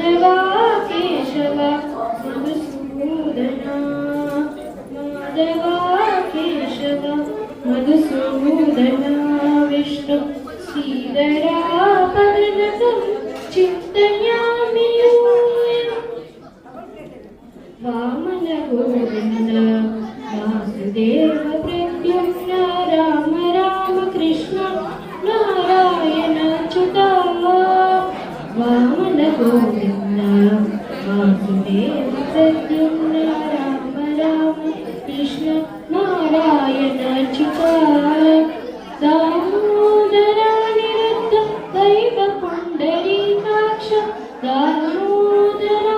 माधवा केशव मधुसूदना माधवा केशव मधुसूदना विष्णु श्रीधरा पवनतं चिन्तयामि वामन गोविन्द वासुदेव प्रद्युम्न राम राम कृष्ण नारायण अच्युता वामन गोविन्द वासुदेव प्रद्युम्न राम राम कृष्ण नारायण अच्युता दामोदरा निरुद्ध दैव पुण्डरीकाक्ष दामोदरा